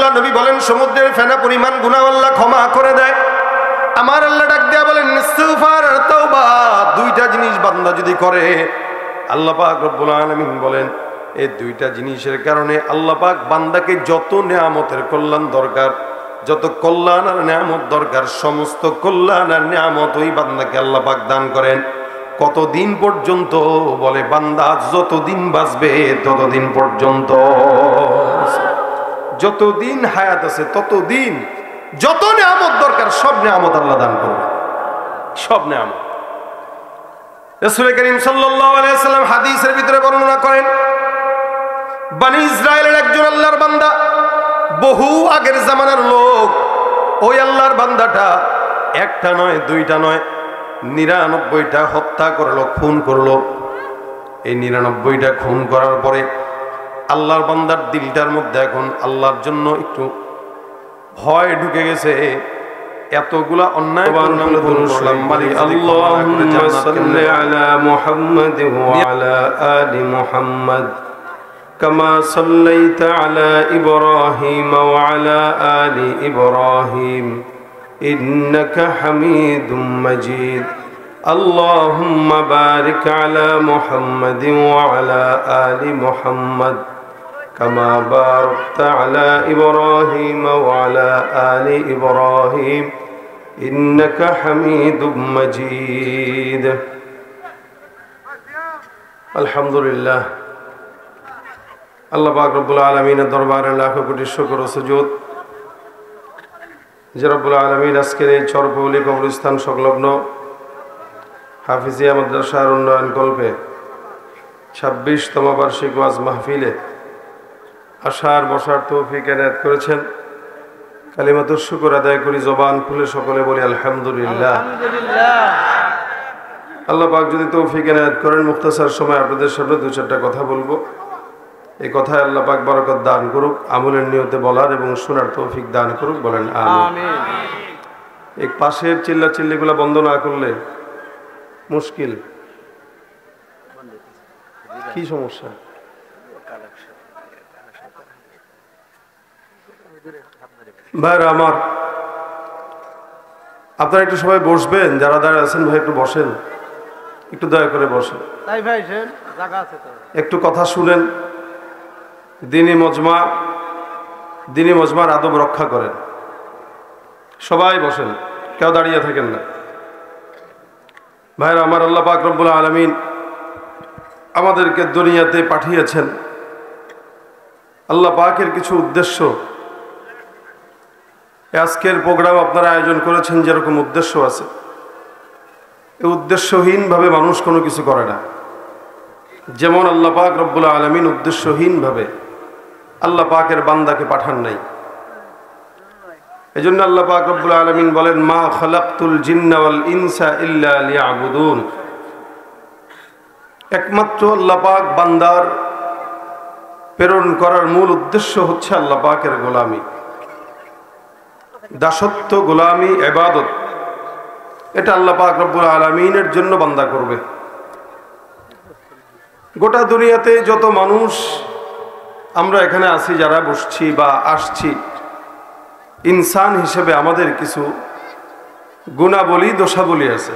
আল্লাহ নবী বলেন সমুদ্রের ফেনা পরিমাণ গুনাহ আল্লাহ ক্ষমা করে দেয়। আমার আল্লাহ ডাক দেয়া বলেন ইস্তিগফার আর তাওবা, দুইটা জিনিস বান্দা যদি করে আল্লাহ পাক রব্বুল আলামিন বলেন এই দুইটা জিনিসের কারণে আল্লাহ পাক বান্দাকে যত নেয়ামতের কল্যাণ দরকার, যত কল্যাণ আর নেয়ামত দরকার, সমস্ত কল্যাণ আর নেয়ামত ওই বান্দাকে আল্লাহ পাক দান করেন। কতদিন পর্যন্ত? বলে বান্দা যতদিন বাঁচবে ততদিন পর্যন্ত, যতদিন হায়াত আছে ততদিন যত নেয়ামত দরকার সব নেয়ামত আল্লাহ দান করবে, সব নেয়ামত। রাসূল করিম সাল্লাল্লাহু আলাইহি ওয়াসাল্লাম হাদিসের ভিতরে বর্ণনা করেন, বনি ইসরাইলের একজন আল্লাহর বান্দা, বহু আগের জামানার লোক, ওই আল্লাহর বান্দাটা একটা নয় দুইটা নয় 99টা হত্যা করলো, খুন করলো। এই 99টা খুন করার পরে আল্লাহর বান্দার দিলটার মধ্যে এখন আল্লাহর জন্য একটু ভয় ঢুকে গেছে। এতগুলা অন্যায় করলাম, মালিক আল্লাহুম্মা সাল্লি আলা মুহাম্মাদ ওয়া আলা আলি মুহাম্মাদ কামা সাল্লাইতা আলা ইব্রাহিম ওয়া আলা আলি ইব্রাহিম ইন্নাকা হামিদুম মাজিদ। আল্লাহুম্মা বারিক আলা মুহাম্মাদ ওয়া আলা আলি মুহাম্মাদ কামা বারাকতা আলা ইব্রাহিম ওয়া আলা আলি ইব্রাহিম ইন্নাকা হামিদুম মাজিদ। আলহামদুলিল্লাহ, আল্লাহ পাক রব্বুল আলামিনের দরবারে লাখো কোটি শুকর ও সুজুদ যে রব্বুল আলামিন আজকের এই চরপৌলি কবরস্থান সংলগ্ন হাফিজিয়া মাদ্রাসার উন্নয়ন কল্পে 26তম বার্ষিক ওয়াজ মাহফিলে আসার বসার তৌফিক এনায়েত করেছেন। কালিমাতুশ শুকর আদায় করি, জবান খুলে সকলে বলি আলহামদুলিল্লাহ। আল্লাহ পাক যদি তৌফিক এনায়েত করেন মুখতাসার সময় আপনাদের সামনে দু চারটা কথা বলবো। এই কথায় আল্লাহ পাক বরকত দান করুক, আমলের নিয়তে বলার এবং শোনার তৌফিক দান করুক, বলেন আমিন। এই পাশের চিল্লাচিল্লিগুলো বন্ধ না করলে মুশকিল। কি সমস্যা? ভাইরা আমার, আপনারা একটু সবাই বসবেন, যারা দাঁড়িয়ে আছেন ভাই একটু বসেন, একটু দয়া করে বসেন, একটু কথা শুনেন। দিনী মজমার আদব রক্ষা করেন। সবাই বসেন, কেউ দাঁড়িয়ে থাকেন না। ভাইরা আমার, আল্লাহ পাক রব্বুল আলামিন আমাদেরকে দুনিয়াতে পাঠিয়েছেন। আল্লাহ পাকের কিছু উদ্দেশ্য, আজকের প্রোগ্রাম আপনারা আয়োজন করেছেন যেরকম উদ্দেশ্য আছে, এই উদ্দেশ্যহীনভাবে মানুষ কোনো কিছু করে না। যেমন আল্লাহ পাক রব্বুল আলামিন উদ্দেশ্যহীনভাবে আল্লাহ পাকের বান্দাকে পাঠান নাই। এজন্য আল্লাহ পাক রব্বুল আলামিন বলেন, মা খালাকতুল জিন্না ওয়াল ইনসা ইল্লা লিয়াবুদুন। একমাত্র আল্লাহ পাক বান্দার প্রেরণ করার মূল উদ্দেশ্য হচ্ছে আল্লাহ পাকের গোলামি, দাসত্ব, গোলামি, ইবাদত। এটা আল্লাহ পাক রব্বুল আলামিনের জন্য বান্দা করবে। গোটা দুনিয়াতে যত মানুষ আমরা এখানে আছি, যারা বসছি বা আসছি, ইনসান হিসেবে আমাদের কিছু গুণাবলী, দোষাবলী আছে।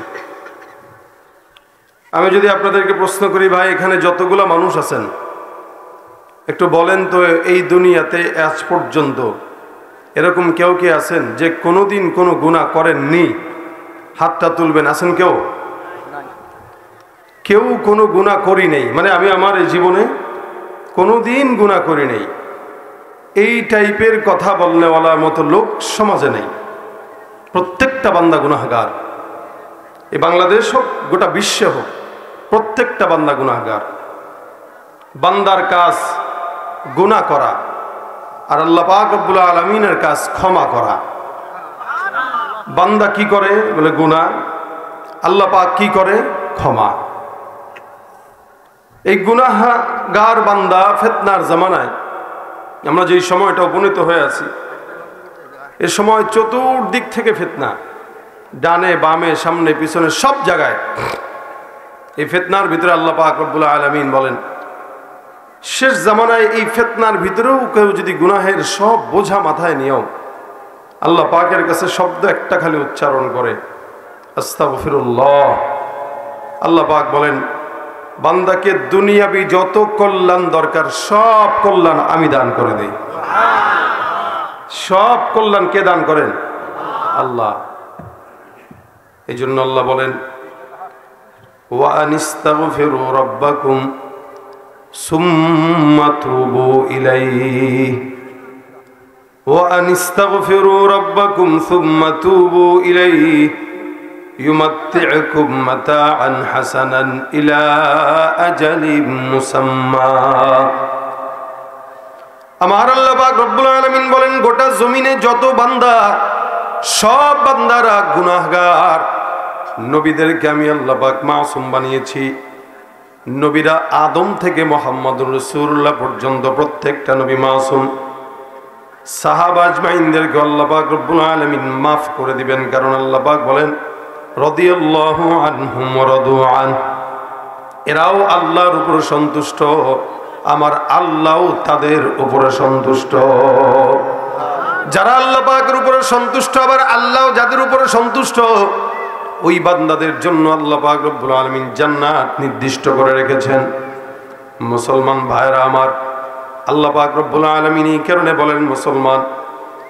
আমি যদি আপনাদেরকে প্রশ্ন করি, ভাই এখানে যতগুলো মানুষ আছেন একটু বলেন তো, এই দুনিয়াতে আজ পর্যন্ত এরকম কেউ কে আছেন যে কোনোদিন কোনো গুনাহ করেননি? হাতটা তুলবেন, আছেন কেউ? কেউ কোনো গুনাহ করি নেই, মানে আমি আমার এই জীবনে কোনোদিন গুনাহ করি নেই, এই টাইপের কথা বলনেওয়ালার মতো লোক সমাজে নেই। প্রত্যেকটা বান্দা গুনাহগার। এই বাংলাদেশ হোক, গোটা বিশ্ব হোক, প্রত্যেকটা বান্দা গুনাহগার। বান্দার কাজ গুনাহ করা, আর আল্লাহ পাক রব্বুল আলামিনের কাজ ক্ষমা করা। বান্দা কি করে? বলে গুনাহ। আল্লাহ পাক কি করে? ক্ষমা। এই গুনাহগার বান্দা ফিতনার জামানায় আমরা যেই সময়টা উপনীত হয়ে আছি, এ সময় চতুর্দিক থেকে ফিতনা, ডানে বামে সামনে পিছনে সব জায়গায়। এই ফিতনার ভিতরে আল্লাহ পাক রব্বুল আলামিন বলেন, শেষ জামানায় এই ফিতনার ভিতরেও কেউ যদি গুনাহের সব বোঝা মাথায় নিয়েও আল্লাহ পাকের কাছে শব্দ একটা খালি উচ্চারণ করে আস্তাগফিরুল্লাহ, আল্লাহ পাক বলেন বান্দাকে দুনিয়াবি যত কল্যাণ দরকার সব কল্যাণ আমি দান করে দিই। সব কল্যাণ কে দান করেন? আল্লাহ। এই জন্য আল্লাহ বলেন ওয়া আনিস্তাগফিরু রাব্বাকুম সুম্মা তুবু ইলাইহি ওয়া আনিস্তাগফিরু রাব্বাকুম সুম্মা তুবু ইলাইহি ইউমাত্তিউকুম মাতাআন হাসানান ইলা আজালিম মুসাম্মা। আমার আল্লাহ পাক রব্বুল আলামিন বলেন গোটা জমিনে যত বান্দা, সব বান্দারা গুনাহগার। নবীদেরকে আমি আল্লাহ পাক মাসুম বানিয়েছি। নবীরা আদম থেকে মুহাম্মদুর রাসূলুল্লাহ পর্যন্ত প্রত্যেকটা নবী মাসুম। সাহাবা আজমাইনদেরকে আল্লাহ পাক রব্বুল আলামিন মাফ করে দিবেন, কারণ আল্লাহ পাক বলেন রাদিয়াল্লাহু আনহুম ওয়া রাদু আন, এরাও আল্লাহর উপর সন্তুষ্ট, আমার আল্লাহও তাদের উপরে সন্তুষ্ট। যারা আল্লাহ পাকের উপরে সন্তুষ্ট, আবার আল্লাহ যাদের উপরে সন্তুষ্ট, ওই বান্দাদের জন্য আল্লাহ পাক রব্বুল আলামিন জান্নাত নির্দিষ্ট করে রেখেছেন। মুসলমান ভাইরা আমার, আল্লাহ পাক রব্বুল আলামিন এই কারণে বলেন মুসলমান,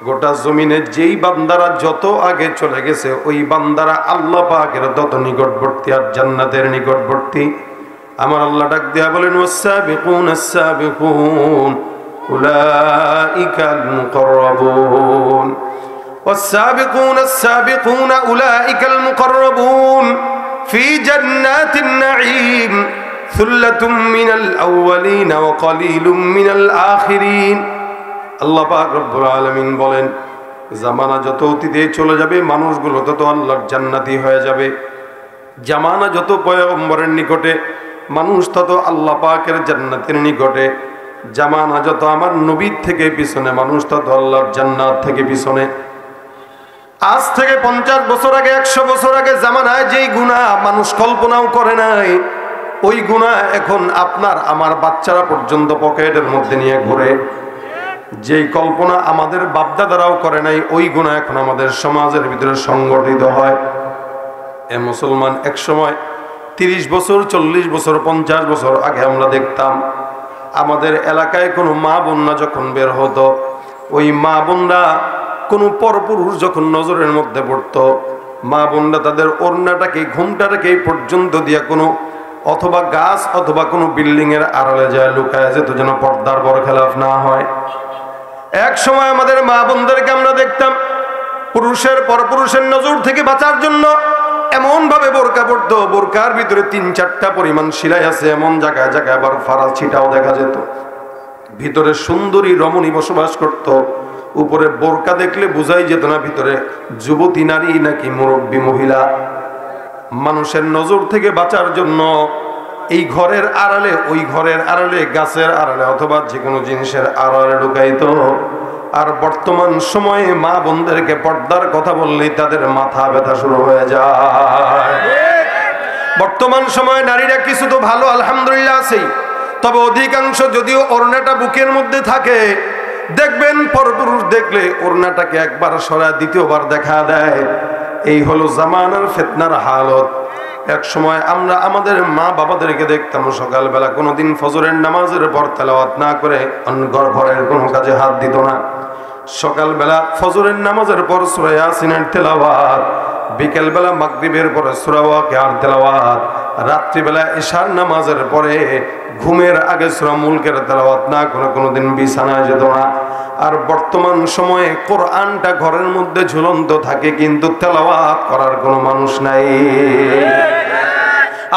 গোটা জমিনে যেই বান্দারা যত আগে চলে গেছে ওই বান্দারা আল্লাহ পাকের তত নিকটবর্তী আর জান্নাতের নিকটবর্তী। আমার আল্লাহ ডাক দেয়া বলেন ওয়াস-সাবিকুন আস-সাবিকুন উলাইকাল মুকাররাবুন ওয়াস-সাবিকুন আস-সাবিকুন উলাইকাল মুকাররাবুন ফি জান্নাতিন নাঈম সুল্লাতুম মিনাল আউয়ালিন ওয়া কলিলুম মিনাল আখিরিন। আল্লাহ পাক রব্বুল আলামিন বলেন জামানা যত অতীতে চলে যাবে মানুষগুলো তত আল্লাহর জান্নাতি হয়ে যাবে। জামানা যত পয়গম্বরের নিকটে মানুষ তত আল্লাহ পাকের জান্নাতের নিকটে। জামানা যত আমার নবীর থেকে পিছনে মানুষ তত আল্লাহর জান্নাত থেকে পিছনে। আজ থেকে 50 বছর আগে 100 বছর আগে জামানায় যেই গুনাহ মানুষ কল্পনাও করে নাই, ওই গুনাহ এখন আপনার আমার বাচ্চারা পর্যন্ত পকেটের মধ্যে নিয়ে ঘুরে। যেই কল্পনা আমাদের বাপদাদারাও করে নাই, ওই গুনাহ এখন আমাদের সমাজের ভিতরে সংগঠিত হয়। এ মুসলমান, এক সময় 30 বছর 40 বছর 50 বছর আগে আমরা দেখতাম আমাদের এলাকায় কোনো মা বোনরা যখন বের হতো, ওই মা বোনরা কোনো পরপুরুষ যখন নজরের মধ্যে পড়তো, মা বোনরা তাদের ওড়নাটাকে ঘুমটাটাকে পর্যন্ত দিয়া কোনো অথবা গাছ অথবা কোনো বিল্ডিং এর আড়ালে যায় লুকায় যেত, যেন পর্দার বরখেলাপ না হয়। এক সময় আমাদের মা বোনদেরকে আমরা দেখতাম পুরুষের পরপুরুষের নজর থেকে বাঁচার জন্য এমন ভাবে বোরকা পড়তো, বোরকার ভিতরে 3-4টা পরিমাণ সেলাই আছে, এমন জায়গায় জায়গায় আবার ফারাজ ছিটাও দেখা যেত। ভিতরে সুন্দরী রমণী বসবাস করত, উপরে বোরকা দেখলে বোঝাই যেত না ভিতরে যুবতী নারী নাকি মুরব্বী মহিলা। মানুষের নজর থেকে বাঁচার জন্য এই ঘরের আড়ালে ওই ঘরের আড়ালে গাছের আড়ালে অথবা যে কোনো জিনিসের আড়ালে ঢুকাইতো। আর বর্তমান সময়ে মা বোনদেরকে পর্দার কথা বললেই তাদের মাথা ব্যথা শুরু হয়ে যায়। বর্তমান সময়ে নারীরা কিছু তো ভালো আলহামদুলিল্লাহ আছেই, তবে অধিকাংশ যদিও ওড়নাটা বুকের মধ্যে থাকে, দেখবেন পরপুরুষ দেখলে ওড়নাটাকে একবার সরায় দ্বিতীয়বার দেখা দেয়। এই হলো জামানার ফিতনার হালত। এক সময় আমরা আমাদের মা বাবাদেরকে দেখতাম সকালবেলা কোনোদিন ফজরের নামাজের পর তেলাওয়াত না করে ঘরের কোনো কাজে হাত দিত না। সকালবেলা ফজরের নামাজের পর সূরা ইয়াসিনের তেলাওয়াত, বিকেলবেলা মাগরিবের পরে সূরা ওয়াকিয়ার তেলাওয়াত, রাত্রিবেলা ইশার নামাজের পরে ঘুমের আগে সূরা মুলকের তেলাওয়াত না করে কোনোদিন বিছানায় যেত না। আর বর্তমান সময়ে কোরআনটা ঘরের মধ্যে ঝুলন্ত থাকে, কিন্তু তেলাওয়াত করার কোনো মানুষ নাই।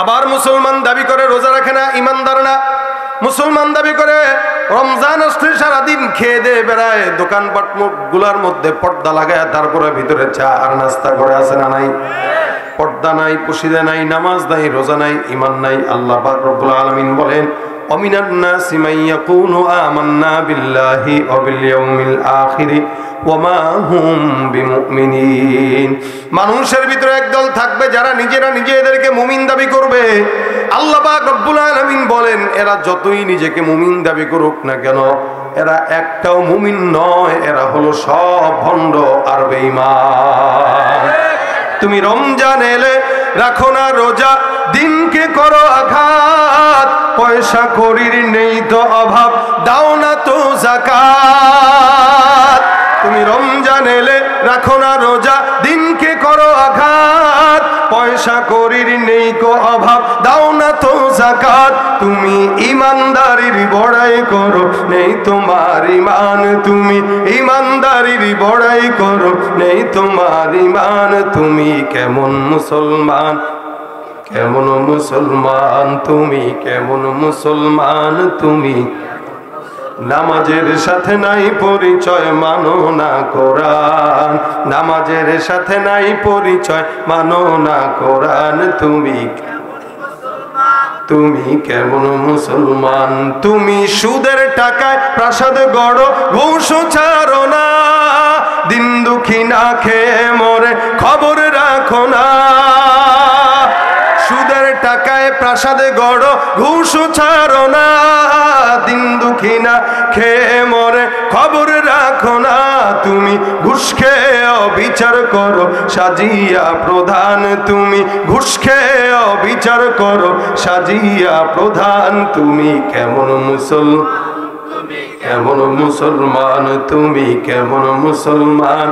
আবার মুসলমান দাবি করে রোজা রাখে না, ইমানদার না। মুসলমান দাবি করে রমজান আসলে সারাদিন খেয়ে দিয়ে বেড়ায়, দোকানপাট গুলার মধ্যে পর্দা লাগায় তারপরে ভিতরে চা আর নাস্তা করে, আছে না নাই? পর্দা নাই, পশিদা নাই, নামাজ নাই, রোজা নাই, ইমান নাই। আল্লাহ পাক রব্বুল আলামিন বলেন ওয়ামিনান নাসি মান ইয়াকুলু আমান্না বিল্লাহি ওয়া বিল ইয়াউমিল আখির ওয়া মা হুম বিমুমিনিন। মানুষের ভিতরে একদল থাকবে যারা নিজেদেরকে মুমিন দাবি করবে। আল্লাহ পাক রব্বুল আলামিন বলেন, এরা যতই নিজেকে মুমিন দাবি করুক না কেন, এরা একটাও মুমিন নয়, এরা হলো সব ভণ্ড আর বেঈমান। তুমি রমজান এলে রাখো না রোজা, দিনকে করো আঘাত, পয়সা কড়ির নেই তো অভাব, দাও না তো যাকাত। তুমি রমজান এলে রাখো না রোজা, দিনকে করো আঘাত, পয়সা কড়ির নেই কো অভাব, দাও না তো যাকাত। তুমি ইমানদারির বড়াই করো, নেই তোমার ইমান, তুমি ইমানদারির বড়াই করো, নেই তোমার ইমান। তুমি কেমন মুসলমান, কেমন মুসলমান, তুমি কেমন মুসলমান, তুমি নামাজের সাথে নাই পরিচয়, মানো না কোরআন, নামাজের সাথে নাই পরিচয়, মানো না কোরআন। তুমি কেমন মুসলমান, তুমি সুদের টাকায় প্রাসাদ গড়ো, ঘুষ ছাড়ো না, দিন দুঃখী না খেয়ে মরে খবর রাখো না। সুদের টাকায় প্রাসাদে গড়ো, ঘুষ ছাড়ো না, দিন দুঃখী না খেয়ে মরে খবর রাখো না। তুমি ঘুষ খেয়ে অবিচার করো, সাজিয়া প্রধান, তুমি ঘুষ খেয়ে অবিচার করো, সাজিয়া প্রধান। তুমি কেমন কেমন মুসলমান, তুমি কেমন মুসলমান,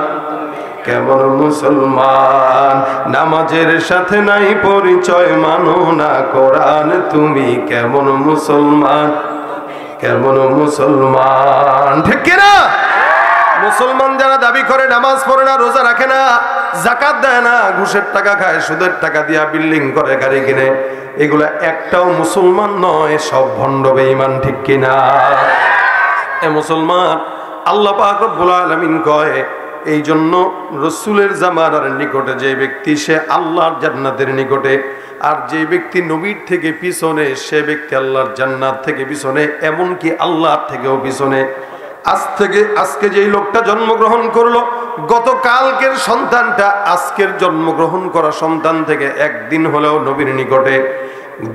কেমন মুসলমান, নামাজের সাথে নাই পরিচয়, মানো না কোরআন। তুমি কেমন মুসলমান, কেমন মুসলমান, ঠিক কিনা? মুসলমান যারা দাবি করে নামাজ পড়ে না, রোজা রাখে না, যাকাত দেয় না, ঘুষের টাকা খায়, সুদের টাকা দিয়া বিল্ডিং করে, গাড়ি কিনে, এগুলা একটাও মুসলমান নয়, সব ভণ্ড বেঈমান, ঠিক কিনা? এ মুসলমান আল্লাহ পাক রব্বুল আলামিন কয়, এই জন্য রসুলের জামানার নিকটে যে ব্যক্তি, সে আল্লাহর জান্নাতের নিকটে, আর যে ব্যক্তি নবীর থেকে পিছনে, সে ব্যক্তি আল্লাহর জান্নাত থেকে পিছনে, এমনকি আল্লাহর থেকেও পিছনে। আজকে যেই লোকটা জন্মগ্রহণ করলো, গতকালকের সন্তানটা আজকের জন্মগ্রহণ করা সন্তান থেকে একদিন হলেও নবীর নিকটে,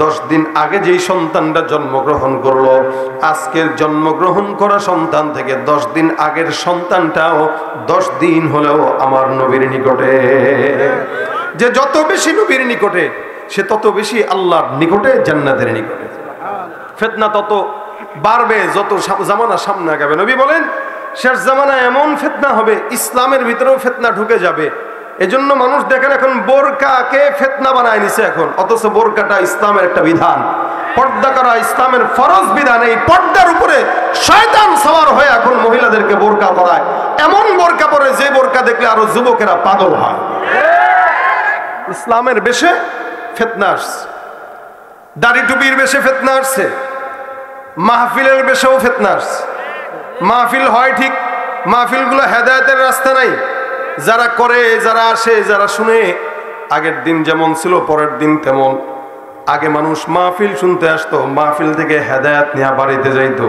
10 দিন আগে যেই সন্তানটা জন্মগ্রহণ করলো, আজকের জন্মগ্রহণ করা সন্তান থেকে 10 দিন আগের সন্তানটাও 10 দিন হলেও আমার নবীর নিকটে। যে যত বেশি নবীর নিকটে, সে তত বেশি আল্লাহর নিকটে, জান্নাতের নিকটে। ফিতনা তত বাড়বে যত জামানা সামনে আগাবে। নবী বলেন, শেষ জামানায় এমন ফিতনা হবে, ইসলামের ভিতরেও ফিতনা ঢুকে যাবে। এজন্য মানুষ দেখেন এখন বোরকাকে ফিতনা বানায় নিছে এখন, অথচ বোরকাটা ইসলামের একটা বিধান, পর্দা করা ইসলামের ফরজ বিধান। এই পর্দার উপরে শয়তান সওয়ার হয়ে এখন মহিলাদেরকে বোরকা পরায়, এমন বোরকা পরে যে বোরকা দেখলে আরো যুবকেরা পাগল হয়। ইসলামের বেশে ফিতনা আসছে, দাড়ি টুপির বেশে ফিতনা আসছে, মাহফিলের বেশেও ফিতনা আসছে। মাহফিল হয় ঠিক, মাহফিলগুলো হেদায়েতের রাস্তা নাই। যারা করে, যারা আসে, যারা শুনে, আগের দিন যেমন ছিল পরের দিন তেমন। আগে মানুষ মাহফিল শুনতে আসতো, মাহফিল থেকে হেদায়েত নিয়ে বাড়িতে যাইতো।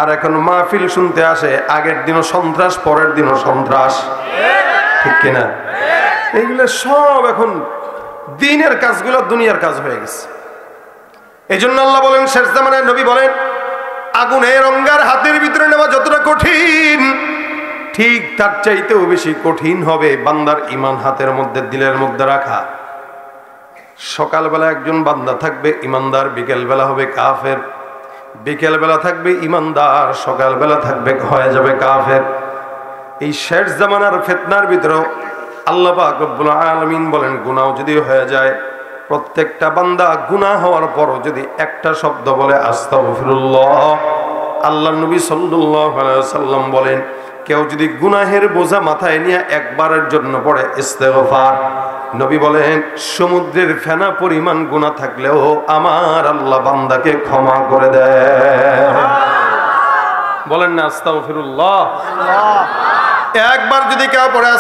আর এখন মাহফিল শুনতে আসে, আগের দিনও সন্ত্রাস, পরের দিনও সন্ত্রাস, ঠিক কিনা? এইগুলো সব এখন দিনের কাজগুলো দুনিয়ার কাজ হয়ে গেছে। এই জন্য আল্লাহ বলেন, শেষ জামানায় নবী বলেন, আগুনের অঙ্গার হাতের ভিতরে নেওয়া যতটা কঠিন, ঠিক তার চাইতেও বেশি কঠিন হবে বান্দার ঈমান হাতের মধ্যে, দিলের মধ্যে রাখা। সকালবেলা একজন বান্দা থাকবে ঈমানদার, বিকেলবেলা হবে কাফের, বিকেলবেলা থাকবে ঈমানদার, সকালবেলা থাকবে হয়ে যাবে কাফের। এই শেষ জামানার ফিতনার ভিতরে আল্লাহ পাক রব্বুল আলামিন বলেন, গুনাহ যদি হয়ে যায়, প্রত্যেকটা বান্দা গুনাহ হওয়ার পরও যদি একটা শব্দ বলে আস্তাগফিরুল্লাহ, আল্লাহর নবী সাল্লাল্লাহু আলাইহি ওয়াসাল্লাম বলেন, কেউ যদি গুনাহের বোঝা মাথায় নিয়ে একবারের জন্য পড়ে ইস্তেগফার, নবী বলেন সমুদ্রের ফেনা পরিমাণ গুনাহ থাকলেও আমার আল্লাহ বান্দাকে ক্ষমা করে দেয়। বলেন না আস্তাগফিরুল্লাহ। একবার যদি কেউ পড়ে